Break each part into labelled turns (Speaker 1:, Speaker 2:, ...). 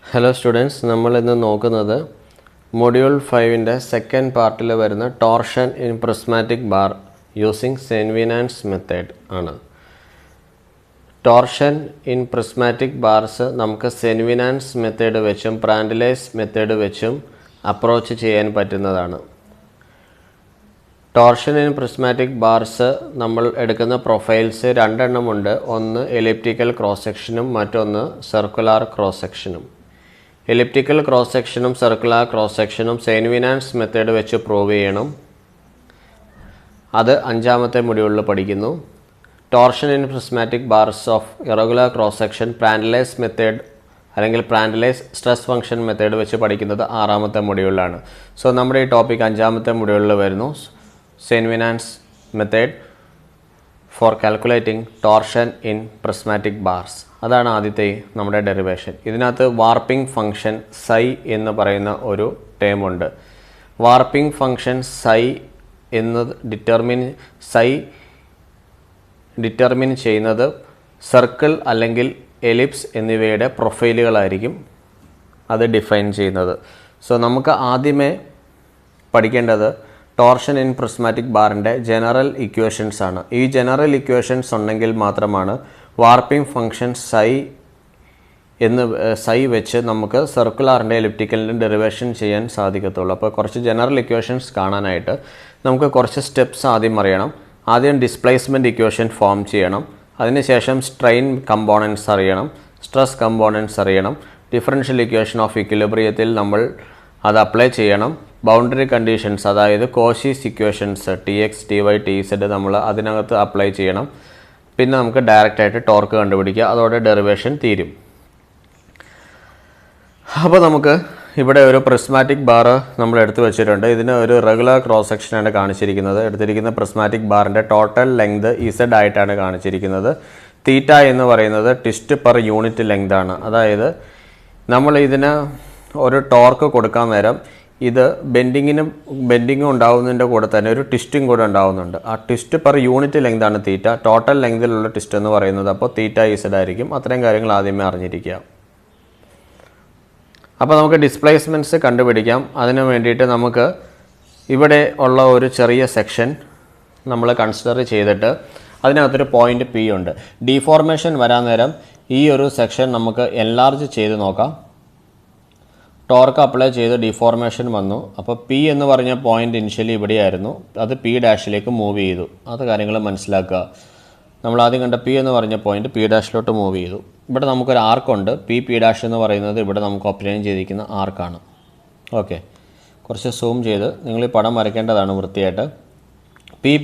Speaker 1: Hello students, നമ്മൾ ഇന്ന് നോക്കുന്നത് മൊഡ്യൂൾ 5ന്റെ സെക്കൻഡ് പാർട്ടിൽ വരുന്ന torsion in prismatic bar using Saint Venant's method ആണ്. ടോർഷൻ ഇൻ പ്രിസ്മാറ്റിക് ബാർസ് നമുക്ക് സെൻവിനാൻസ് മെത്തേഡ് വെച്ചും പ്രാൻഡലൈസ് മെത്തേഡ് വെച്ചും അപ്രോച്ച് ചെയ്യാൻ പറ്റുന്നതാണ്. ടോർഷൻ ഇൻ പ്രിസ്മാറ്റിക് ബാർസ് നമ്മൾ എടുക്കുന്ന പ്രൊഫൈൽസ് രണ്ടെണ്ണമുണ്ട്. ഒന്ന് എലിപ്റ്റിക്കൽ ക്രോസ് സെക്ഷനും മറ്റൊന്ന് സർക്കുലാർ ക്രോസ് സെക്ഷനും. എലിപ്റ്റിക്കൽ ക്രോസ് സെക്ഷനും സർക്കുലാർ ക്രോസ് സെക്ഷനും സെൻവിനാൻസ് മെത്തേഡ് വെച്ച് പ്രൂവ് ചെയ്യണം. അത് 5ാമത്തെ മൊഡ്യൂളിൽ പഠിക്കുന്നു. Torsion in prismatic bars of irregular cross section Prandtl's method അല്ലെങ്കിൽ പ്രാൻഡലൈസ് സ്ട്രെസ് ഫംഗ്ഷൻ മെത്തേഡ് വെച്ച് പഠിക്കുന്നത് 6ാമത്തെ മൊഡ്യൂളിലാണ്. സോ നമ്മുടെ ഈ ടോപ്പിക് 5ാമത്തെ മൊഡ്യൂളിൽ വരുന്നു. Saint Venant's method for calculating torsion in prismatic bars. അതാണ് ആദ്യത്തെ നമ്മുടെ ഡെറിവേഷൻ. ഇതിനകത്ത് വാർപ്പിംഗ് ഫംഗ്ഷൻ സൈ എന്ന് പറയുന്ന ഒരു ടേം ഉണ്ട്. വാർപ്പിംഗ് ഫംഗ്ഷൻ സൈ എന്നത് ഡിറ്റർമിൻ ചെയ്യുന്നത് സർക്കിൾ അല്ലെങ്കിൽ എലിപ്സ് എന്നിവയുടെ പ്രൊഫൈലുകളായിരിക്കും അത് ഡിഫൈൻ ചെയ്യുന്നത്. സോ നമുക്ക് ആദ്യമേ പഠിക്കേണ്ടത് ടോർഷൻ ഇൻ പ്രിസ്മാറ്റിക് ബാറിൻ്റെ ജനറൽ ഇക്വേഷൻസ് ആണ്. ഈ ജനറൽ ഇക്വേഷൻസ് ഉണ്ടെങ്കിൽ മാത്രമാണ് വാർപ്പിംഗ് ഫംഗ്ഷൻ സൈ വെച്ച് നമുക്ക് സർക്കുലാറിൻ്റെ എലിപ്റ്റിക്കലിൻ്റെ ഡെറിവേഷൻ ചെയ്യാൻ സാധിക്കത്തുള്ളൂ. അപ്പോൾ കുറച്ച് ജനറൽ ഇക്വേഷൻസ് കാണാനായിട്ട് നമുക്ക് കുറച്ച് സ്റ്റെപ്സ് ആദ്യം അറിയണം. ആദ്യം ഡിസ്പ്ലേസ്മെൻറ്റ് ഇക്വേഷൻ ഫോം ചെയ്യണം. അതിനുശേഷം സ്ട്രെയിൻ കമ്പോണൻസ് അറിയണം, സ്ട്രെസ് കമ്പോണൻസ് അറിയണം. ഡിഫറൻഷ്യൽ ഇക്വേഷൻ ഓഫ് ഇക്വിലിബ്രിയത്തിൽ നമ്മൾ അത് അപ്ലൈ ചെയ്യണം. ബൗണ്ടറി കണ്ടീഷൻസ്, അതായത് Cauchy's equations Tx, Ty, Tz നമ്മൾ അതിനകത്ത് അപ്ലൈ ചെയ്യണം. പിന്നെ നമുക്ക് ഡയറക്റ്റായിട്ട് ടോർക്ക് കണ്ടുപിടിക്കുക. അതോടെ ഡെറിവേഷൻ തീരും. അപ്പോൾ നമുക്ക് ഇവിടെ ഒരു പ്രിസ്മാറ്റിക് ബാർ നമ്മൾ എടുത്തു വെച്ചിട്ടുണ്ട്. ഇതിന് ഒരു റെഗുലർ ക്രോസ് സെക്ഷനാണ് കാണിച്ചിരിക്കുന്നത്. എടുത്തിരിക്കുന്ന പ്രിസ്മാറ്റിക് ബാറിൻ്റെ ടോട്ടൽ ലെങ്ത് Z ആയിട്ടാണ് കാണിച്ചിരിക്കുന്നത്. തീറ്റ എന്ന് പറയുന്നത് ട്വിസ്റ്റ് പെർ യൂണിറ്റ് ലെങ്ത് ആണ്. അതായത് നമ്മൾ ഇതിന് ഒരു ടോർക്ക് കൊടുക്കാൻ നേരം ഇത് ബെൻഡിങ്ങും ഉണ്ടാവുന്നതിൻ്റെ കൂടെ തന്നെ ഒരു ട്വിസ്റ്റും കൂടെ ഉണ്ടാവുന്നുണ്ട്. ആ ട്വിസ്റ്റ് പെർ യൂണിറ്റ് ലെങ്താണ് തീറ്റ. ടോട്ടൽ ലെങ്തിലുള്ള ട്വിസ്റ്റ് എന്ന് പറയുന്നത് അപ്പോൾ തീറ്റ Z ആയിരിക്കും. അത്രയും കാര്യങ്ങൾ ആദ്യമേ അറിഞ്ഞിരിക്കുക. അപ്പോൾ നമുക്ക് ഡിസ്പ്ലേസ്മെൻറ്റ്സ് കണ്ടുപിടിക്കാം. അതിന് വേണ്ടിയിട്ട് നമുക്ക് ഇവിടെ ഉള്ള ഒരു ചെറിയ സെക്ഷൻ നമ്മൾ കൺസിഡർ ചെയ്തിട്ട് അതിനകത്തൊരു പോയിൻ്റ് P ഉണ്ട്. ഡീഫോർമേഷൻ വരാൻ നേരം ഈ ഒരു സെക്ഷൻ നമുക്ക് എൻലാർജ് ചെയ്ത് നോക്കാം. ടോർക്ക് അപ്ലൈ ചെയ്ത് ഡിഫോർമേഷൻ വന്നു. അപ്പോൾ P എന്ന് പറഞ്ഞ പോയിൻ്റ് ഇനിഷ്യലി ഇവിടെയായിരുന്നു. അത് P' മൂവ് ചെയ്തു. അത് കാര്യങ്ങൾ മനസ്സിലാക്കുക. നമ്മൾ ആദ്യം കണ്ട P എന്ന് പറഞ്ഞ പോയിൻ്റ് P' മൂവ് ചെയ്തു. ഇവിടെ നമുക്കൊരു ആർക്കുണ്ട്. P' എന്ന് പറയുന്നത് ഇവിടെ നമുക്ക് ഒബ്റ്റെയിൻ ചെയ്തിരിക്കുന്ന ആർക്കാണ്. ഓക്കെ, കുറച്ച് സൂം ചെയ്ത് നിങ്ങൾ ഈ പടം വരയ്ക്കേണ്ടതാണ് വൃത്തിയായിട്ട്. P'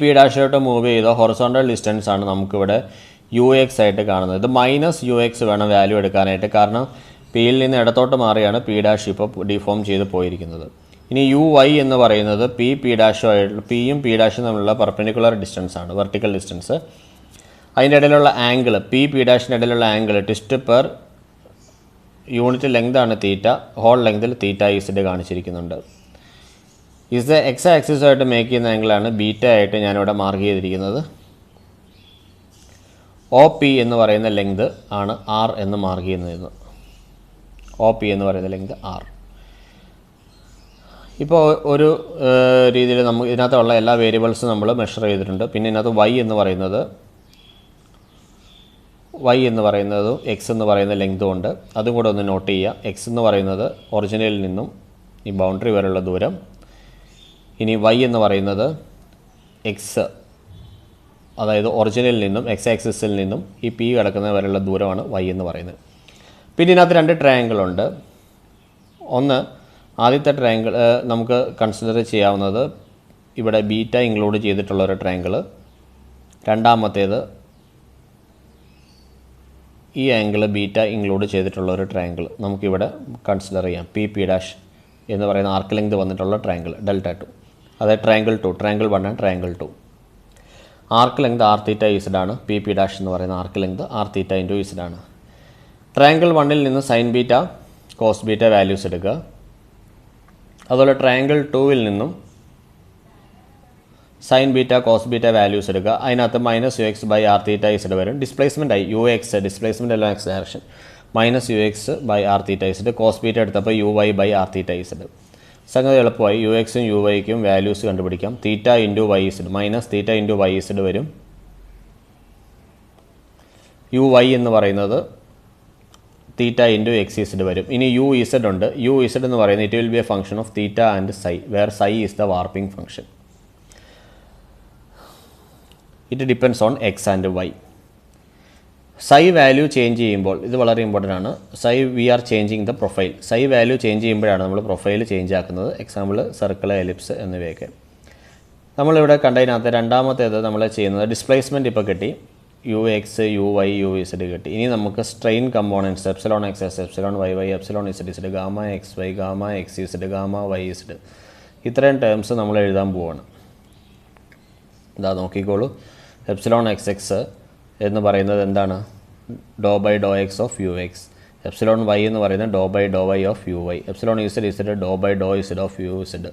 Speaker 1: മൂവ് ചെയ്ത ഹൊറിസോണ്ടൽ ഡിസ്റ്റൻസ് ആണ് നമുക്കിവിടെ UX ആയിട്ട് കാണുന്നത്. ഇത് -UX വേണം വാല്യൂ എടുക്കാനായിട്ട്. കാരണം Pയിൽ നിന്ന് ഇടത്തോട്ട് മാറിയാണ് P' ഇപ്പോൾ ഡിഫോം ചെയ്ത് പോയിരിക്കുന്നത്. ഇനി UY എന്ന് പറയുന്നത് Pയും P' തമ്മിലുള്ള പെർപെൻഡിക്കുലർ ഡിസ്റ്റൻസ് ആണ്, വെർട്ടിക്കൽ ഡിസ്റ്റൻസ്. അതിൻ്റെ ഇടയിലുള്ള ആംഗിൾ P'-ൻ്റെ ഇടയിലുള്ള angle twist per unit length ആണ് തീറ്റ. ഹോൾ ലെങ്തിൽ തീറ്റ Z കാണിച്ചിരിക്കുന്നുണ്ട്. ഇത് എക്സ് ആക്സിസുമായിട്ട് മേക്ക് ചെയ്യുന്ന ആംഗിളാണ് ബീറ്റ ആയിട്ട് ഞാനിവിടെ മാർക്ക് ചെയ്തിരിക്കുന്നത്. OP എന്ന് പറയുന്ന ലെങ്ത് ആണ് R എന്ന് മാർക്ക് ചെയ്യുന്നത്. OP എന്ന് പറയുന്ന ലെങ്ത് R. ഇപ്പോൾ ഒരു രീതിയിൽ നമുക്ക് ഇതിനകത്തുള്ള എല്ലാ വേരിയബിൾസും നമ്മൾ മെഷർ ചെയ്തിട്ടുണ്ട്. പിന്നെ ഇതിനകത്ത് Y എന്ന് പറയുന്നതും X എന്ന് പറയുന്ന ലെങ്തും ഉണ്ട്. അതും കൂടെ ഒന്ന് നോട്ട് ചെയ്യുക. X എന്ന് പറയുന്നത് ഒറിജിനലിൽ നിന്നും ഈ ബൗണ്ടറി വരെയുള്ള ദൂരം. ഇനി Y എന്ന് പറയുന്നത് X, അതായത് ഒറിജിനലിൽ നിന്നും X ആക്സിസിൽ നിന്നും ഈ P കിടക്കുന്ന വരെയുള്ള ദൂരമാണ് Y എന്ന് പറയുന്നത്. പിന്നെ ഇതിനകത്ത് 2 ട്രയാങ്കിൾ ഉണ്ട്. ഒന്ന് ആദ്യത്തെ ട്രയാങ്കിൾ നമുക്ക് കൺസിഡർ ചെയ്യാവുന്നത് ഇവിടെ ബീറ്റ ഇൻക്ലൂഡ് ചെയ്തിട്ടുള്ളൊരു ട്രയാങ്കിൾ. രണ്ടാമത്തേത് ഈ ആംഗിൾ ബീറ്റ ഇൻക്ലൂഡ് ചെയ്തിട്ടുള്ളൊരു ട്രയാങ്കിൾ നമുക്കിവിടെ കൺസിഡർ ചെയ്യാം. P' എന്ന് പറയുന്ന ആർക്ക് ലെങ്ത് വന്നിട്ടുള്ള ട്രയാങ്കിൾ Δ2. അതായത് triangle 1 and triangle 2. Arc length R θ Z ആണ്. P' എന്ന് പറയുന്ന ആർക്ക് ലെങ്ത് R θ × Z ആണ്. ട്രയാങ്കിൾ 1ൽ നിന്ന് sine beta cos beta values എടുക്കുക. അതുപോലെ ട്രയാങ്കിൾ 2ൽ നിന്നും sine beta cos beta values എടുക്കുക. അതിനകത്ത് -UX/R θ Z വരും. ഡിസ്പ്ലേസ്മെൻ്റ് ആയി UX, ഡിസ്പ്ലേസ്മെൻ്റ് എല്ലാം X direction. Minus U X by R theta Z. Cos beta എടുത്തപ്പോൾ U Y by R theta Z. സംഗതി എളുപ്പമായി. യു എക്സും യു വൈക്കും വാല്യൂസ് കണ്ടുപിടിക്കാം. Theta into Y Z minus theta into Y Z വരും. U Y എന്ന് പറയുന്നത് theta into X Z വരും. ഇനി യു ഇസഡ് ഉണ്ട്. യു ഇസഡ് എന്ന് പറയുന്നത് it will be a function of theta and psi, where psi is the warping function. It depends on X and Y. Psi value change ചെയ്യുമ്പോൾ ഇത് വളരെ important ആണ്. Psi we are changing the profile. Psi value change ചെയ്യുമ്പോഴാണ് നമ്മൾ profile change ആക്കുന്നത്. Example circle, ellipse എന്നിവയൊക്കെ. നമ്മളിവിടെ കണ്ടതിനകത്ത് രണ്ടാമത്തേത് നമ്മൾ ചെയ്യുന്നത് ഡിസ്പ്ലേസ്മെൻറ്റ് ഇപ്പോൾ കിട്ടി. U X, U Y, U Z കിട്ടി. ഇനി നമുക്ക് strain components epsilon X S, epsilon Y Y, epsilon Z Z, gamma X Y, gamma X Z, gamma Y Z, ഇത്രയും ടേംസ് നമ്മൾ എഴുതാൻ പോവാണ്. ഇതാ നോക്കിക്കോളൂ. എപ്സിലോൺ എക്സ് എക്സ് എന്ന് പറയുന്നത് എന്താണ്? Doe by Dr X of u x. Epsilon y എന്ന് പറയുന്നത് doe by doe y of u y. Epsilon Z z doe by Dr Z of u z.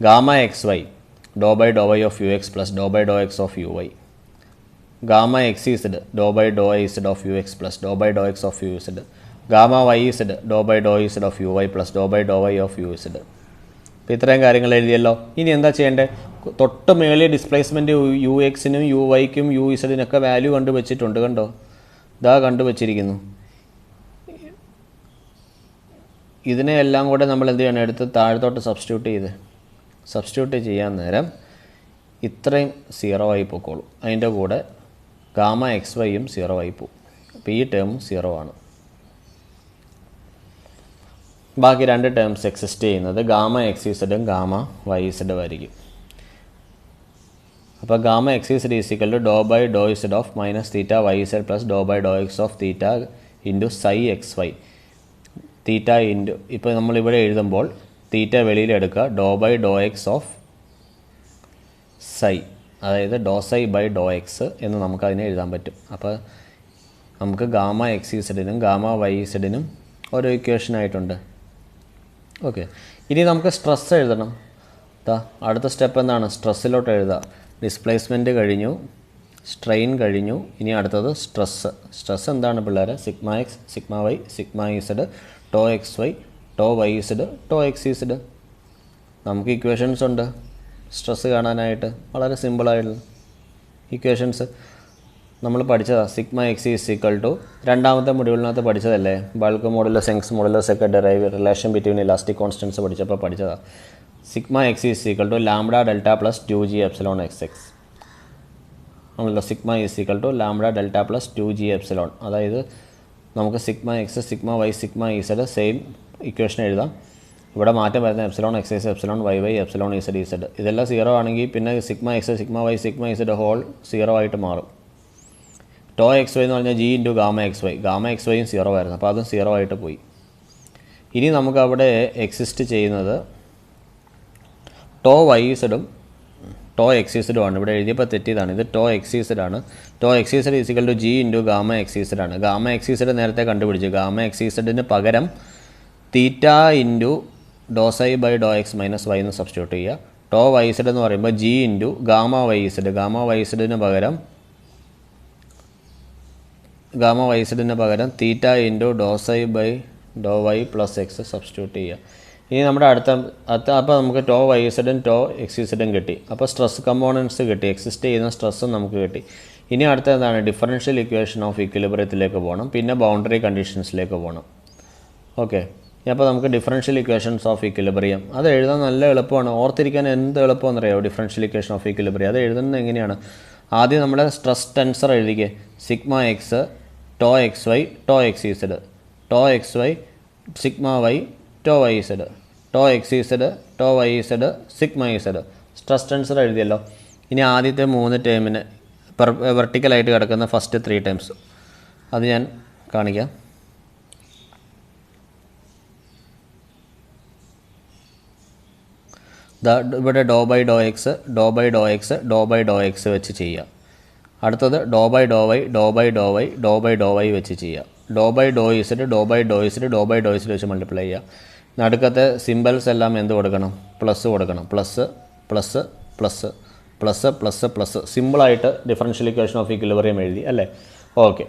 Speaker 1: Gamma X y doe by doe y of u x plus Dr by Dr X of u y. Gamma X z doe by doe i z of u x plus Dr by Dr X of u z. Gamma Y z doe by Dr Z of u y plus Dr by doe y of u z. അപ്പോൾ ഇത്രയും കാര്യങ്ങൾ എഴുതിയല്ലോ. ഇനി എന്താ ചെയ്യേണ്ടത്? തൊട്ട് മേളിൽ displacement u എക്സിനും യു വൈക്കും യു ഇസഡിനൊക്കെ വാല്യൂ കണ്ടുവച്ചിട്ടുണ്ട്. കണ്ടോ? ഇതാ കണ്ടുവച്ചിരിക്കുന്നു. ഇതിനെ എല്ലാം കൂടെ നമ്മൾ എന്ത് ചെയ്യണം? എടുത്ത് താഴത്തോട്ട് സബ്സ്റ്റിറ്റ്യൂട്ട് ചെയ്യാൻ നേരം ഇത്രയും 0 ആയി പോയിക്കോളൂ. അതിൻ്റെ കൂടെ ഗാമ എക്സ് വൈയും 0 ആയി പോകും. അപ്പോൾ ഈ ടേം 0 ആണ്. ബാക്കി രണ്ട് ടേംസ് എക്സിസ്റ്റ് ചെയ്യുന്നത് ഗാമ എക്സ് ഇസഡും ഗാമ വൈ ഇസഡും ആയിരിക്കും. അപ്പോൾ gamma X Z is equal to do by Dr Z of minus theta Y Z plus Dr by Dr X of theta into psi X Y. Theta into ഇപ്പോൾ നമ്മളിവിടെ എഴുതുമ്പോൾ theta വെളിയിലെടുക്കുക. Do by Dr X of psi, അതായത് do psi by Dr X എന്ന് നമുക്കതിനെ എഴുതാൻ പറ്റും. അപ്പോൾ നമുക്ക് ഗാമ എക്സ് ഇസഡിനും ഗാമ വൈ ഇസഡിനും ഓരോ ഇക്വേഷനായിട്ടുണ്ട്. ഓക്കെ, ഇനി നമുക്ക് സ്ട്രെസ് എഴുതണം. അടുത്ത സ്റ്റെപ്പ് എന്താണ്? സ്ട്രെസ്സിലോട്ട് എഴുതുക. ഡിസ്പ്ലേസ്മെൻറ്റ് കഴിഞ്ഞു, സ്ട്രെയിൻ കഴിഞ്ഞു. ഇനി അടുത്തത് സ്ട്രെസ്. സ്ട്രെസ് എന്താണ് പിള്ളേരെ? Sigma x, sigma y, sigma z, tau X y, tau Y z, tau X z. നമുക്ക് ഇക്വേഷൻസ് ഉണ്ട് സ്ട്രെസ് കാണാനായിട്ട്. വളരെ സിമ്പിളായിട്ടുള്ള ഇക്വേഷൻസ് നമ്മൾ പഠിച്ചതാണ്. Sigma x is equal to രണ്ടാമത്തെ മൊഡ്യൂളിനകത്ത് പഠിച്ചതല്ലേ? ബൾക്ക് മോഡുലസ്, യങ്സ് മോഡുലസ് ഒക്കെ derive, relation between elastic constants പഠിച്ചപ്പോൾ പഠിച്ചതാണ്. Sigma x is equal to lambda delta plus 2g epsilon x x ആണല്ലോ. Sigma is equal to lambda delta plus 2g epsilon. അതായത് നമുക്ക് sigma x, sigma y, sigma z same equation എഴുതാം. ഇവിടെ മാറ്റം വരുന്ന epsilon x x, epsilon Y Y, epsilon Z z. ഇതെല്ലാം 0 ആണെങ്കിൽ പിന്നെ sigma x, sigma y, sigma z whole 0 ആയിട്ട് മാറും. ടോ എക്സ് വൈ എന്ന് പറഞ്ഞാൽ G into gamma X Y. Gamma x വൈയും 0 ആയിരുന്നു, അപ്പോൾ അതും 0 ആയിട്ട് പോയി. ഇനി നമുക്ക് അവിടെ എക്സിസ്റ്റ് ചെയ്യുന്നത് ടോ വൈ ഇസഡും ടോ എക്സ് ഇസഡും ആണ്. ഇവിടെ എഴുതിയപ്പോൾ തെറ്റിയതാണ്. ഇത് ടോ എക്സ് ഇസഡ് ആണ്. Tau X z is equal to G into gamma X Z ആണ്. ഗാമ എക്സ് ഇസഡ് നേരത്തെ കണ്ടുപിടിച്ചു. ഗാമ എക്സ് ഇസഡിന് പകരം theta into doe psi by Dr x minus y എന്ന് സബ്സ്റ്റിറ്റ്യൂട്ട് ചെയ്യുക. ടോ വൈ ഇസഡ് എന്ന് പറയുമ്പോൾ G into gamma Y z. Gamma y ഇസഡിന് പകരം theta into doe psi by doe Y plus X substitute ചെയ്യുക. ഇനി നമ്മുടെ അടുത്ത അപ്പോൾ നമുക്ക് ടോ വൈ ഇസഡും ടോ എക്സ് ഇസഡും കിട്ടി. അപ്പോൾ സ്ട്രെസ് കമ്പോണൻറ്റ്സ് കിട്ടി, എക്സിസ്റ്റ് ചെയ്യുന്ന സ്ട്രെസ്സും നമുക്ക് കിട്ടി. ഇനി അടുത്ത എന്താണ്? ഡിഫറൻഷ്യൽ ഇക്വേഷൻ ഓഫ് ഇക്വിലിബ്രിയത്തിലേക്ക് പോകണം, പിന്നെ ബൗണ്ടറി കണ്ടീഷൻസിലേക്ക് പോകണം. ഓക്കെ, അപ്പോൾ നമുക്ക് ഡിഫറൻഷ്യൽ ഇക്വേഷൻസ് ഓഫ് ഇക്വിലിബ്രിയം അത് എഴുതാൻ നല്ല എളുപ്പമാണ്. ഓർത്തിരിക്കാൻ എന്ത് എളുപ്പമെന്നറിയാമോ? ഡിഫറൻഷ്യൽ ഇക്വേഷൻ ഓഫ് ഇക്വിലിബ്രിയം അത് എഴുതുന്നത് എങ്ങനെയാണ്? ആദ്യം നമ്മുടെ സ്ട്രെസ് ടെൻസർ എഴുതിക്കേ. Sigma x tau X y tau X z, tau X y sigma y tau Y z, tau X z tau Y z sigma z. Stress tensor എഴുതിയല്ലോ. ഇനി ആദ്യത്തെ 3 ടേമിന് വെർട്ടിക്കലായിട്ട് കിടക്കുന്ന ഫസ്റ്റ് 3 ടേംസ് അത് ഞാൻ കാണിക്കാം. ഇവിടെ doe by Dr x, doe by Dr x, doe by Dr x വെച്ച് ചെയ്യുക. അടുത്തത് doe by doe y, doe by doe y, doe by doe y വെച്ച് ചെയ്യുക. Doe by Dr z, doe by Dr z, doe by Dr z വെച്ച് multiply ചെയ്യുക. നടുക്കത്തെ symbols എല്ലാം എന്ത് കൊടുക്കണം? പ്ലസ് കൊടുക്കണം. Plus plus plus plus plus plus. സിമ്പിളായിട്ട് ഡിഫറൻഷ്യൽ ഇക്വേഷൻ ഓഫ് ഇക്വിലിബ്രിയം എഴുതി അല്ലേ? ഓക്കെ,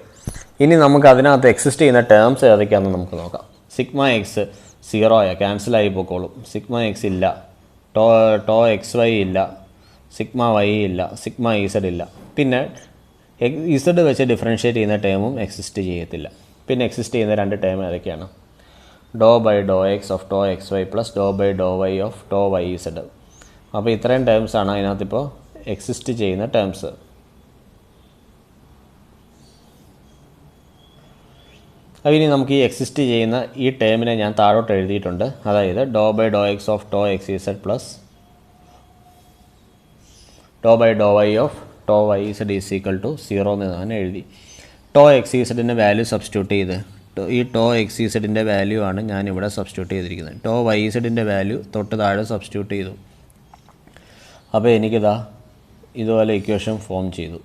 Speaker 1: ഇനി നമുക്ക് അതിനകത്ത് എക്സിസ്റ്റ് ചെയ്യുന്ന ടേംസ് ഏതൊക്കെയാണെന്ന് നമുക്ക് നോക്കാം. സിഗ്മ എക്സ് 0 ക്യാൻസലായി പോയിക്കോളും. സിഗ്മ എക്സ് ഇല്ല, ടോ എക്സ് വൈ ഇല്ല, സിഗ്മ വൈ ഇല്ല, സിഗ്മ ഇസഡ് ഇല്ല. പിന്നെ ഇസഡ് വെച്ച് ഡിഫറൻഷ്യേറ്റ് ചെയ്യുന്ന ടേമും എക്സിസ്റ്റ് ചെയ്യത്തില്ല. പിന്നെ എക്സിസ്റ്റ് ചെയ്യുന്ന 2 ടേം ഏതൊക്കെയാണ്? Doe by Dr X of tau X Y plus Dr by doe y of tau Y z. അപ്പോൾ ഇത്രയും ടേംസാണ് അതിനകത്തിപ്പോൾ എക്സിസ്റ്റ് ചെയ്യുന്ന ടേംസ്. അപ്പോൾ ഇനി നമുക്ക് ഈ എക്സിസ്റ്റ് ചെയ്യുന്ന ഈ ടേമിനെ ഞാൻ താഴോട്ട് എഴുതിയിട്ടുണ്ട്. അതായത് doe by Dr X of tau X Z plus Dr by doe y of tau Y Z is equal to 0 എന്ന് ഞാൻ എഴുതി. ടോ എക്സ് ഇസഡിൻ്റെ വാല്യൂ സബ്സ്റ്റിറ്റ്യൂട്ട് ചെയ്ത് ഈ ടോ എക്സ് ഇസഡിൻ്റെ വാല്യൂ ആണ് ഞാനിവിടെ സബ്സ്റ്റിറ്റ്യൂട്ട് ചെയ്തിരിക്കുന്നത്. ടോ വൈ ഇസഡിൻ്റെ വാല്യൂ തൊട്ട് താഴെ സബ്സ്റ്റിറ്റ്യൂട്ട് ചെയ്തു. അപ്പോൾ എനിക്കിതാ ഇതുപോലെ ഇക്വേഷൻ ഫോം ചെയ്തു.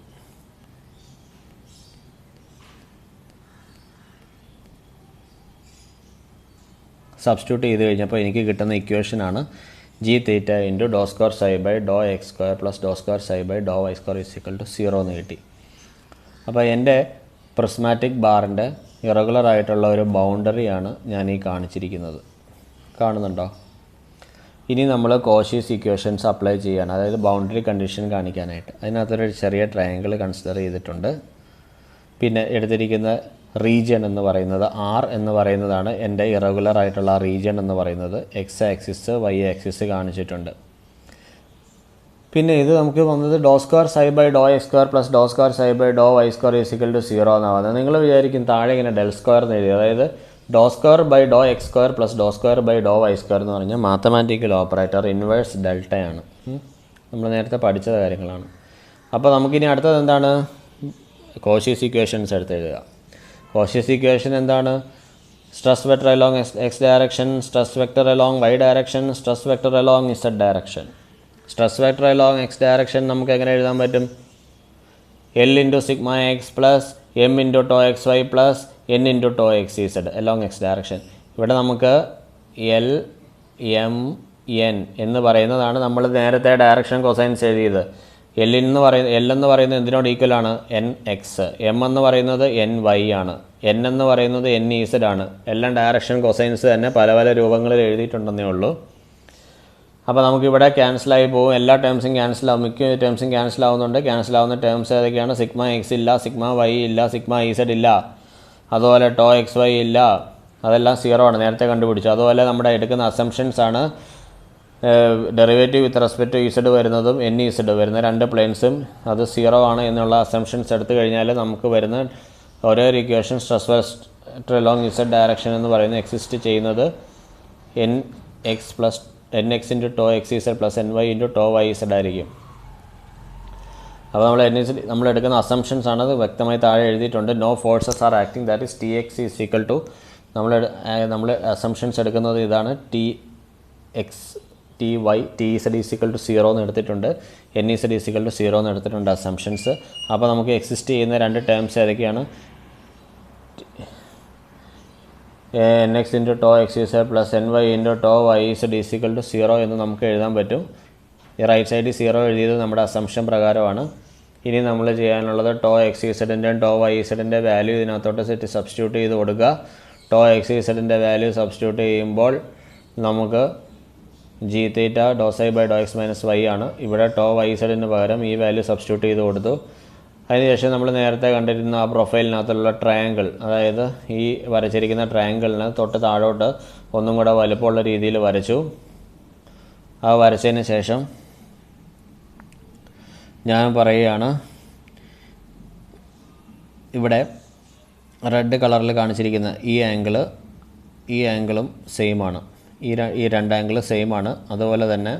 Speaker 1: സബ്സ്റ്റിറ്റ്യൂട്ട് ചെയ്ത് കഴിഞ്ഞപ്പോൾ എനിക്ക് കിട്ടുന്ന ഇക്വേഷനാണ് G theta into doe square psi by Dr x square plus doe square psi by doe y square is equal to 0 എന്ന് കിട്ടി. അപ്പോൾ എൻ്റെ പ്രിസ്മാറ്റിക് ബാറിൻ്റെ ഇറഗുലർ ആയിട്ടുള്ള ഒരു ബൗണ്ടറിയാണ് ഞാൻ ഈ കാണിച്ചിരിക്കുന്നത്. കാണുന്നുണ്ടോ? ഇനി നമ്മൾ കോഷീസ് ഇക്വേഷൻസ് അപ്ലൈ ചെയ്യാണ്, അതായത് ബൗണ്ടറി കണ്ടീഷൻ കാണിക്കാനായിട്ട്. അതിനകത്തൊരു ചെറിയ ട്രയാങ്കിൾ കൺസിഡർ ചെയ്തിട്ടുണ്ട്. പിന്നെ എടുത്തിരിക്കുന്ന റീജിയൻ എന്ന് പറയുന്നത് ആർ എന്ന് പറയുന്നതാണ് എൻ്റെ ഇറഗുലർ ആയിട്ടുള്ള ആ റീജിയൻ എന്ന് പറയുന്നത്. എക്സ് ആക്സിസ് വൈ ആക്സിസ് കാണിച്ചിട്ടുണ്ട്. പിന്നെ ഇത് നമുക്ക് വന്നത് doe square psi by Dr x square plus doe square psi by doe y square is equal to 0 എന്നാണ് വന്നത്. നിങ്ങൾ വിചാരിക്കും താഴെ ഇങ്ങനെ ഡെൽ സ്ക്വയർ എന്ന് എഴുതി, അതായത് doe square by Dr x square plus doe square by doe y square എന്ന് പറഞ്ഞാൽ മാത്തമാറ്റിക്കൽ ഓപ്പറേറ്റർ ഇൻവേഴ്സ് ഡെൽറ്റയാണ്. നമ്മൾ നേരത്തെ പഠിച്ച കാര്യങ്ങളാണ്. അപ്പോൾ നമുക്കിനി അടുത്തത് എന്താണ്? കോഷീസ് ഇക്വേഷൻസ് എടുത്ത് എഴുതുക. കോഷീസ് ഇക്വേഷൻ എന്താണ്? Stress vector along X direction, stress vector along Y direction, stress vector along Z direction. Stress vector along X direction നമുക്ക് എങ്ങനെ എഴുതാൻ പറ്റും? L into sigma X plus M into tau X Y plus N into tau X Z along X direction. ഇവിടെ നമുക്ക് L M N എന്ന് പറയുന്നതാണ് നമ്മൾ നേരത്തെ ഡയറക്ഷൻ കൊസൈൻസ് എഴുതിയത്. എൽ എന്ന് പറയുന്നത് എന്തിനോട് ഈക്വലാണ്? N x. എം എന്ന് പറയുന്നത് എൻ വൈ ആണ്. എൻ എന്ന് പറയുന്നത് എൻ ഇസഡ് ആണ്. എല്ലാം ഡയറക്ഷൻ കൊസൈൻസ് തന്നെ പല പല രൂപങ്ങളിൽ എഴുതിയിട്ടുണ്ടെന്നേ ഉള്ളൂ. അപ്പോൾ നമുക്കിവിടെ ക്യാൻസലായി പോകും. എല്ലാ ടേംസും ക്യാൻസലാവും, മിക്ക ടേംസും ക്യാൻസലാവുന്നുണ്ട്. ക്യാൻസലാവുന്ന ടേംസ് ഏതൊക്കെയാണ്? സിഗ്മ എക്സ് ഇല്ല, സിഗ്മ വൈ ഇല്ല, സിഗ്മ ഇസഡ് ഇല്ല, അതുപോലെ ടോ എക്സ് വൈ ഇല്ല, അതെല്ലാം 0 ആണ്, നേരത്തെ കണ്ടുപിടിച്ചു. അതുപോലെ നമ്മുടെ എടുക്കുന്ന അസംഷൻസ് ആണ് derivative with respect to Z വരുന്നതും എൻ ഇസഡ് വരുന്ന 2 പ്ലെയിൻസും അത് 0 ആണ് എന്നുള്ള അസംഷൻസ് എടുത്തു കഴിഞ്ഞാൽ നമുക്ക് വരുന്ന ഓരോ equation stress vector along Z direction എന്ന് പറയുന്നത് എക്സിസ്റ്റ് ചെയ്യുന്നത് N X plus N X into tau X Z plus N Y into tau Y Z ആയിരിക്കും. അപ്പോൾ നമ്മൾ എടുക്കുന്ന അസംഷൻസ് ആണ്, അത് വ്യക്തമായി താഴെ എഴുതിയിട്ടുണ്ട്. No forces are acting, that is T X is equal to നമ്മൾ അസംഷൻസ് എടുക്കുന്നത് ഇതാണ്. T X T Y T Z is equal to 0 എന്ന് എടുത്തിട്ടുണ്ട്, N Z is equal to 0 എന്ന് എടുത്തിട്ടുണ്ട് അസംഷൻസ്. അപ്പോൾ നമുക്ക് എക്സിസ്റ്റ് ചെയ്യുന്ന 2 ടേംസ് ഏതൊക്കെയാണ്? N X into tau X Z plus N Y into tau Y Z is equal to 0 എന്ന് നമുക്ക് എഴുതാൻ പറ്റും. ഈ റൈറ്റ് സൈഡിൽ 0 എഴുതിയത് നമ്മുടെ അസംഷൻ പ്രകാരമാണ്. ഇനി നമ്മൾ ചെയ്യാനുള്ളത് ടോ എക്സ് ഇസഡിൻ്റെയും ടോ വൈ ഇസഡിൻ്റെ വാല്യൂ ഇതിനകത്തോട്ട് സബ്സ്റ്റിറ്റ്യൂട്ട് ചെയ്ത് കൊടുക്കുക. ടോ എക്സ് ഇസഡിൻ്റെ വാല്യൂ സബ്സ്റ്റിറ്റ്യൂട്ട് ചെയ്യുമ്പോൾ നമുക്ക് G theta doe psi by Dr x minus y ആണ്. ഇവിടെ ടോ വൈ ഇസഡിന് പകരം ഈ വാല്യൂ സബ്സ്റ്റിറ്റ്യൂട്ട് ചെയ്ത് കൊടുത്തു. അതിനുശേഷം നമ്മൾ നേരത്തെ കണ്ടിരുന്ന ആ പ്രൊഫൈലിനകത്തുള്ള ട്രയാങ്കിൾ, അതായത് ഈ വരച്ചിരിക്കുന്ന ട്രയാങ്കിളിന് തൊട്ട് താഴോട്ട് ഒന്നും കൂടെ വലുപ്പമുള്ള രീതിയിൽ വരച്ചു. ആ വരച്ചതിന് ശേഷം ഞാൻ പറയുകയാണ്, ഇവിടെ റെഡ് കളറിൽ കാണിച്ചിരിക്കുന്ന ഈ ആംഗിളും സെയിം ആണ്. ഈ 2 ആംഗിൾ സെയിം ആണ്. അതുപോലെ തന്നെ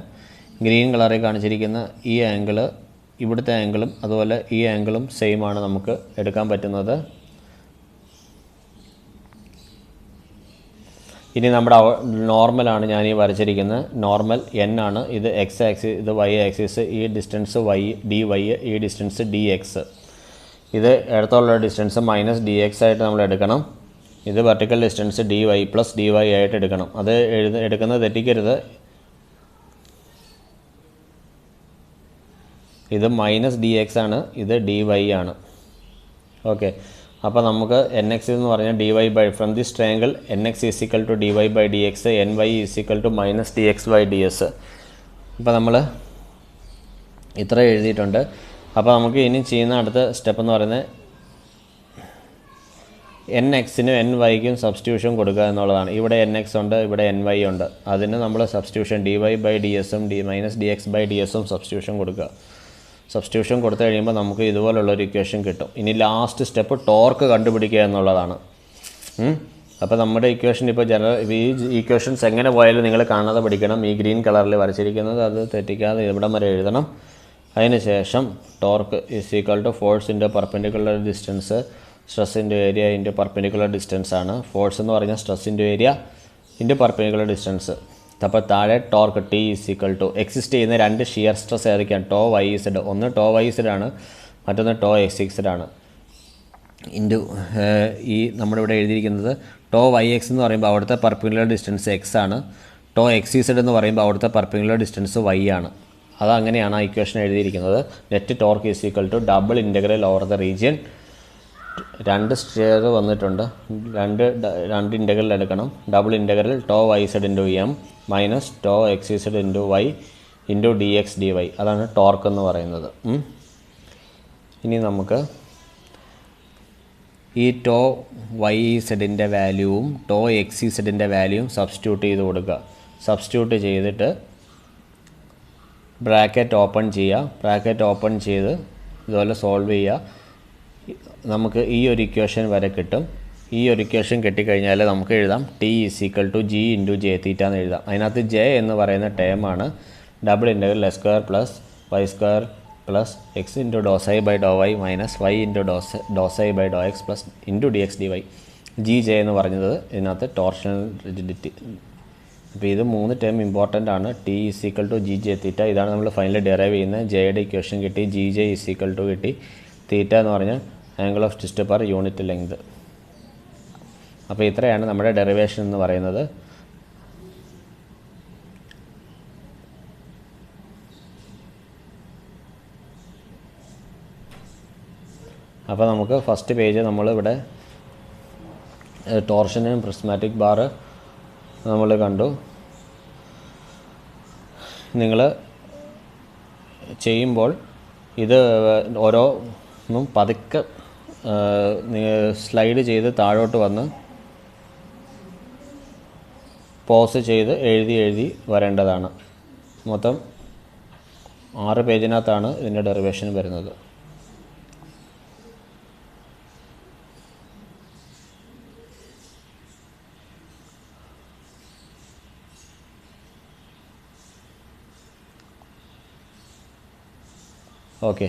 Speaker 1: ഗ്രീൻ കളറിൽ കാണിച്ചിരിക്കുന്ന ഈ ആംഗിള്, ഇവിടുത്തെ ആംഗിളും അതുപോലെ ഈ ആംഗിളും സെയിം ആണ് നമുക്ക് എടുക്കാൻ പറ്റുന്നത്. ഇനി നമ്മുടെ നോർമലാണ് ഞാൻ ഈ വരച്ചിരിക്കുന്നത്. നോർമൽ എൻ ആണ്. ഇത് എക്സ് ആക്സിസ്, ഇത് വൈ ആക്സിസ്. ഈ ഡിസ്റ്റൻസ് വൈ ഡി വൈ, ഈ ഡിസ്റ്റൻസ് ഡി എക്സ്. ഇത് അടുത്തുള്ള ഡിസ്റ്റൻസ് മൈനസ് ഡി എക്സ് ആയിട്ട് നമ്മൾ എടുക്കണം. ഇത് vertical distance D Y plus D Y ആയിട്ട് എടുക്കണം. അത് എടുക്കുന്നത് തെറ്റിക്കരുത്. ഇത് മൈനസ് ഡി എക്സ് ആണ്, ഇത് ഡി വൈ ആണ്. ഓക്കെ, അപ്പോൾ നമുക്ക് എൻ എക്സ് എന്ന് പറഞ്ഞാൽ D Y by from this triangle N X is equal to D Y by D X, N Y is equal to minus D X by D S. ഇപ്പോൾ നമ്മൾ ഇത്ര എഴുതിയിട്ടുണ്ട്. അപ്പോൾ നമുക്ക് ഇനി ചെയ്യുന്ന അടുത്ത സ്റ്റെപ്പ് എന്ന് പറയുന്നത് എൻ എക്സിനും എൻ വൈക്കും സബ്സ്റ്റിറ്റ്യൂഷൻ കൊടുക്കുക എന്നുള്ളതാണ്. ഇവിടെ എൻ എക്സ് ഉണ്ട്, ഇവിടെ എൻ വൈ ഉണ്ട്. അതിന് നമ്മൾ substitution d Y by d എസും minus D X by d എസും സബ്സ്റ്റിറ്റ്യൂഷൻ കൊടുക്കുക. സബ്സ്റ്റിറ്റ്യൂഷൻ കൊടുത്തു കഴിയുമ്പോൾ നമുക്ക് ഇതുപോലുള്ളൊരു ഇക്വേഷൻ കിട്ടും. ഇനി ലാസ്റ്റ് സ്റ്റെപ്പ് ടോർക്ക് കണ്ടുപിടിക്കുക എന്നുള്ളതാണ്. അപ്പോൾ നമ്മുടെ ഇക്വേഷൻ ഇപ്പോൾ ഈ ഇക്വേഷൻസ് എങ്ങനെ പോയാലും നിങ്ങൾ കാണാതെ പഠിക്കണം. ഈ ഗ്രീൻ കളറിൽ വരച്ചിരിക്കുന്നത് അത് തെറ്റിക്കാതെ ഇവിടം വരെ എഴുതണം. അതിനുശേഷം torque is equal to force into perpendicular distance, stress into area into perpendicular distance ആണ്. ഫോഴ്സ് എന്ന് പറഞ്ഞാൽ stress into area into perpendicular distance. അപ്പോൾ താഴെ torque T is equal to exist ചെയ്യുന്ന രണ്ട് ഷിയർ സ്ട്രെസ് ഏതൊക്കെയാണ്? ടോ വൈ ഇസഡ്, ഒന്ന് tau Y Z ആണ്, മറ്റൊന്ന് ടോ എക്സ് ഇസഡ് ആണ്. ഇൻറ്റു ഈ നമ്മളിവിടെ എഴുതിയിരിക്കുന്നത് ടോ വൈ എക്സ് എന്ന് പറയുമ്പോൾ അവിടുത്തെ പെർപെൻഡിക്കുലർ ഡിസ്റ്റൻസ് എക്സ് ആണ്, ടോ എക്സ് ഇസഡ് എന്ന് പറയുമ്പോൾ അവിടുത്തെ പെർപെൻഡിക്കുലർ ഡിസ്റ്റൻസ് വൈ ആണ്. അതങ്ങനെയാണ് ആ ഇക്വേഷൻ എഴുതിയിരിക്കുന്നത്. Net torque is equal to double integral over the region. രണ്ട് സ്റ്റെയർ വന്നിട്ടുണ്ട്, രണ്ട് ഇൻ്റഗ്രൽ എടുക്കണം. Double integral tau y z into m minus tau x z into y into d x d y. അതാണ് ടോർക്ക് എന്ന് പറയുന്നത്. ഇനി നമുക്ക് ഈ ടോ വൈ സെഡിൻ്റെ വാല്യൂവും ടോ എക്സ് സെഡിൻ്റെ വാല്യൂവും സബ്സ്റ്റിറ്റ്യൂട്ട് ചെയ്ത് കൊടുക്കുക. സബ്സ്റ്റിറ്റ്യൂട്ട് ചെയ്തിട്ട് ബ്രാക്കറ്റ് ഓപ്പൺ ചെയ്യുക. ബ്രാക്കറ്റ് ഓപ്പൺ ചെയ്ത് ഇതുപോലെ സോൾവ് ചെയ്യുക. നമുക്ക് ഈ ഒരു ഇക്വേഷൻ വരെ കിട്ടും. ഈ ഒരു ഇക്വേഷൻ കിട്ടിക്കഴിഞ്ഞാൽ നമുക്ക് എഴുതാം T is equal to G into J theta എന്ന് എഴുതാം. അതിനകത്ത് ജെ എന്ന് പറയുന്ന ടേമാണ് double integral s square plus y square plus x into doe psi by doe y minus y into doe psi by Dr x plus into d x d y. G J എന്ന് പറഞ്ഞത് ഇതിനകത്ത് torsional rigidity. അപ്പോൾ ഇത് മൂന്ന് term important ആണ്. T is equal to G J theta, ഇതാണ് നമ്മൾ finally derive ചെയ്യുന്നത്. ജെയുടെ ഇക്വേഷൻ കിട്ടി, G J is equal to കിട്ടി. തീറ്റ എന്ന് പറഞ്ഞാൽ angle of twist per unit length. അപ്പോൾ ഇത്രയാണ് നമ്മുടെ ഡെറിവേഷൻ എന്ന് പറയുന്നത്. അപ്പോൾ നമുക്ക് ഫസ്റ്റ് പേജ് നമ്മളിവിടെ ടോർഷനും പ്രിസ്മാറ്റിക് ബാറ് നമ്മൾ കണ്ടു. നിങ്ങൾ ചെയ്യുമ്പോൾ ഇത് ഓരോന്നും പതുക്കെ സ്ലൈഡ് ചെയ്ത് താഴോട്ട് വന്ന് പോസ് ചെയ്ത് എഴുതി വരേണ്ടതാണ്. മൊത്തം 6 പേജിനകത്താണ് ഇതിൻ്റെ ഡെറിവേഷൻ വരുന്നത്. ഓക്കെ.